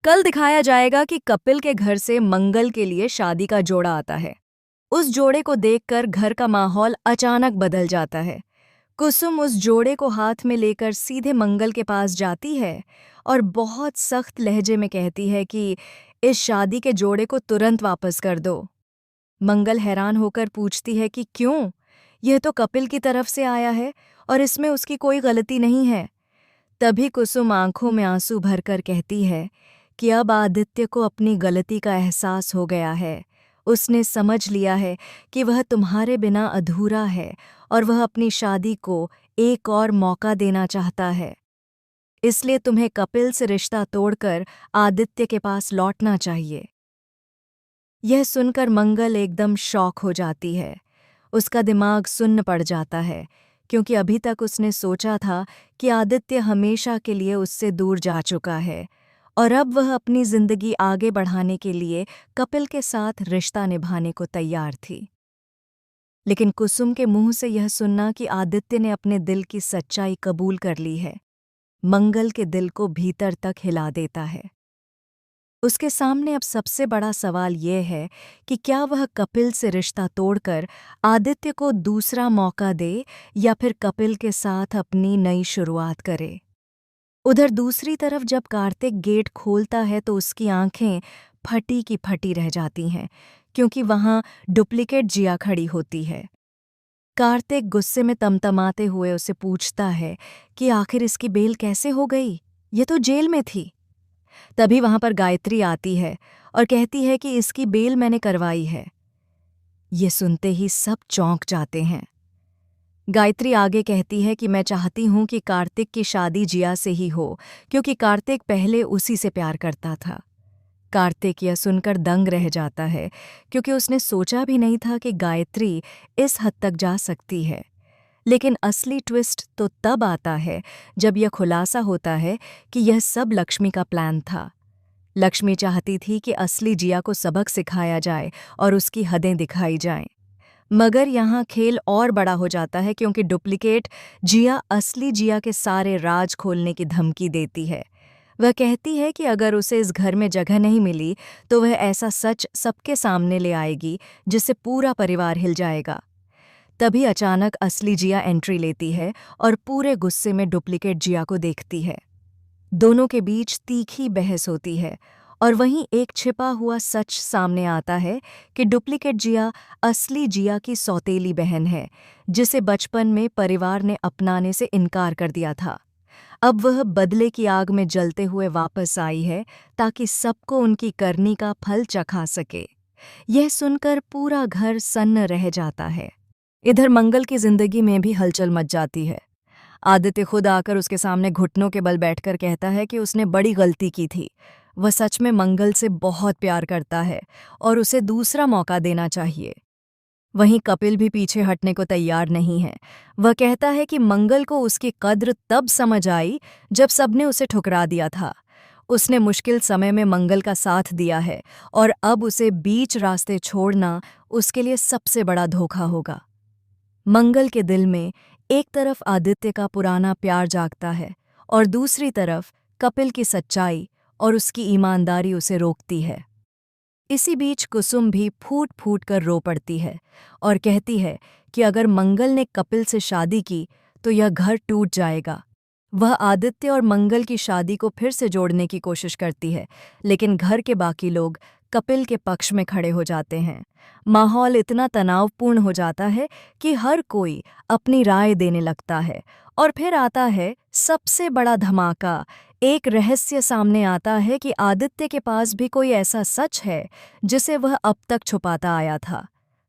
कल दिखाया जाएगा कि कपिल के घर से मंगल के लिए शादी का जोड़ा आता है। उस जोड़े को देखकर घर का माहौल अचानक बदल जाता है। कुसुम उस जोड़े को हाथ में लेकर सीधे मंगल के पास जाती है और बहुत सख्त लहजे में कहती है कि इस शादी के जोड़े को तुरंत वापस कर दो। मंगल हैरान होकर पूछती है कि क्यों? यह तो कपिल की तरफ से आया है और इसमें उसकी कोई गलती नहीं है। तभी कुसुम आंखों में आंसू भरकर कहती है कि अब आदित्य को अपनी गलती का एहसास हो गया है। उसने समझ लिया है कि वह तुम्हारे बिना अधूरा है और वह अपनी शादी को एक और मौका देना चाहता है। इसलिए तुम्हें कपिल से रिश्ता तोड़कर आदित्य के पास लौटना चाहिए। यह सुनकर मंगल एकदम शॉक हो जाती है। उसका दिमाग सुन्न पड़ जाता है, क्योंकि अभी तक उसने सोचा था कि आदित्य हमेशा के लिए उससे दूर जा चुका है और अब वह अपनी जिंदगी आगे बढ़ाने के लिए कपिल के साथ रिश्ता निभाने को तैयार थी। लेकिन कुसुम के मुंह से यह सुनना कि आदित्य ने अपने दिल की सच्चाई कबूल कर ली है, मंगल के दिल को भीतर तक हिला देता है। उसके सामने अब सबसे बड़ा सवाल यह है कि क्या वह कपिल से रिश्ता तोड़कर आदित्य को दूसरा मौका दे या फिर कपिल के साथ अपनी नई शुरुआत करे। उधर दूसरी तरफ जब कार्तिक गेट खोलता है तो उसकी आंखें फटी की फटी रह जाती हैं, क्योंकि वहां डुप्लीकेट जिया खड़ी होती है। कार्तिक गुस्से में तमतमाते हुए उसे पूछता है कि आखिर इसकी बेल कैसे हो गई? ये तो जेल में थी। तभी वहां पर गायत्री आती है और कहती है कि इसकी बेल मैंने करवाई है। ये सुनते ही सब चौंक जाते हैं। गायत्री आगे कहती है कि मैं चाहती हूं कि कार्तिक की शादी जिया से ही हो, क्योंकि कार्तिक पहले उसी से प्यार करता था। कार्तिक यह सुनकर दंग रह जाता है, क्योंकि उसने सोचा भी नहीं था कि गायत्री इस हद तक जा सकती है। लेकिन असली ट्विस्ट तो तब आता है जब यह खुलासा होता है कि यह सब लक्ष्मी का प्लान था। लक्ष्मी चाहती थी कि असली जिया को सबक सिखाया जाए और उसकी हदें दिखाई जाएं। मगर यहाँ खेल और बड़ा हो जाता है, क्योंकि डुप्लीकेट जिया असली जिया के सारे राज खोलने की धमकी देती है। वह कहती है कि अगर उसे इस घर में जगह नहीं मिली तो वह ऐसा सच सबके सामने ले आएगी जिससे पूरा परिवार हिल जाएगा। तभी अचानक असली जिया एंट्री लेती है और पूरे गुस्से में डुप्लीकेट जिया को देखती है। दोनों के बीच तीखी बहस होती है और वहीं एक छिपा हुआ सच सामने आता है कि डुप्लीकेट जिया असली जिया की सौतेली बहन है, जिसे बचपन में परिवार ने अपनाने से इनकार कर दिया था। अब वह बदले की आग में जलते हुए वापस आई है ताकि सबको उनकी करनी का फल चखा सके। यह सुनकर पूरा घर सन्न रह जाता है। इधर मंगल की जिंदगी में भी हलचल मच जाती है। आदित्य खुद आकर उसके सामने घुटनों के बल बैठकर कहता है कि उसने बड़ी गलती की थी। वह सच में मंगल से बहुत प्यार करता है और उसे दूसरा मौका देना चाहिए। वहीं कपिल भी पीछे हटने को तैयार नहीं है। वह कहता है कि मंगल को उसकी कद्र तब समझ आई जब सबने उसे ठुकरा दिया था। उसने मुश्किल समय में मंगल का साथ दिया है और अब उसे बीच रास्ते छोड़ना उसके लिए सबसे बड़ा धोखा होगा। मंगल के दिल में एक तरफ आदित्य का पुराना प्यार जागता है और दूसरी तरफ कपिल की सच्चाई और उसकी ईमानदारी उसे रोकती है। इसी बीच कुसुम भी फूट फूट कर रो पड़ती है और कहती है कि अगर मंगल ने कपिल से शादी की तो यह घर टूट जाएगा। वह आदित्य और मंगल की शादी को फिर से जोड़ने की कोशिश करती है, लेकिन घर के बाकी लोग कपिल के पक्ष में खड़े हो जाते हैं। माहौल इतना तनावपूर्ण हो जाता है कि हर कोई अपनी राय देने लगता है और फिर आता है सबसे बड़ा धमाका। एक रहस्य सामने आता है कि आदित्य के पास भी कोई ऐसा सच है जिसे वह अब तक छुपाता आया था।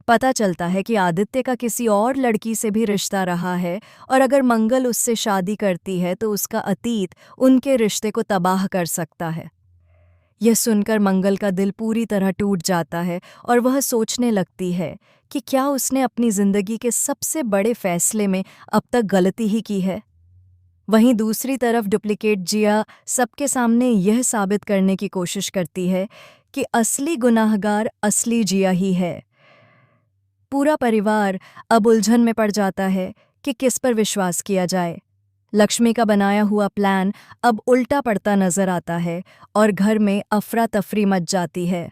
पता चलता है कि आदित्य का किसी और लड़की से भी रिश्ता रहा है और अगर मंगल उससे शादी करती है तो उसका अतीत उनके रिश्ते को तबाह कर सकता है। यह सुनकर मंगल का दिल पूरी तरह टूट जाता है और वह सोचने लगती है कि क्या उसने अपनी जिंदगी के सबसे बड़े फैसले में अब तक गलती ही की है। वहीं दूसरी तरफ डुप्लीकेट जिया सबके सामने यह साबित करने की कोशिश करती है कि असली गुनाहगार असली जिया ही है। पूरा परिवार अब उलझन में पड़ जाता है कि किस पर विश्वास किया जाए। लक्ष्मी का बनाया हुआ प्लान अब उल्टा पड़ता नजर आता है और घर में अफरा तफरी मच जाती है।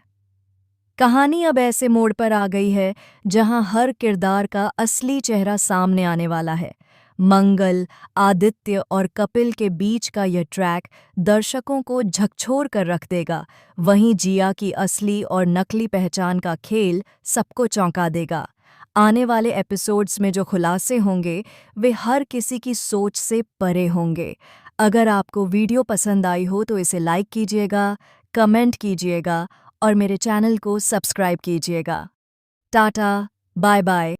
कहानी अब ऐसे मोड़ पर आ गई है जहां हर किरदार का असली चेहरा सामने आने वाला है। मंगल, आदित्य और कपिल के बीच का यह ट्रैक दर्शकों को झकझोर कर रख देगा। वहीं जिया की असली और नकली पहचान का खेल सबको चौंका देगा। आने वाले एपिसोड्स में जो खुलासे होंगे वे हर किसी की सोच से परे होंगे। अगर आपको वीडियो पसंद आई हो तो इसे लाइक कीजिएगा, कमेंट कीजिएगा और मेरे चैनल को सब्सक्राइब कीजिएगा। Tata, bye bye.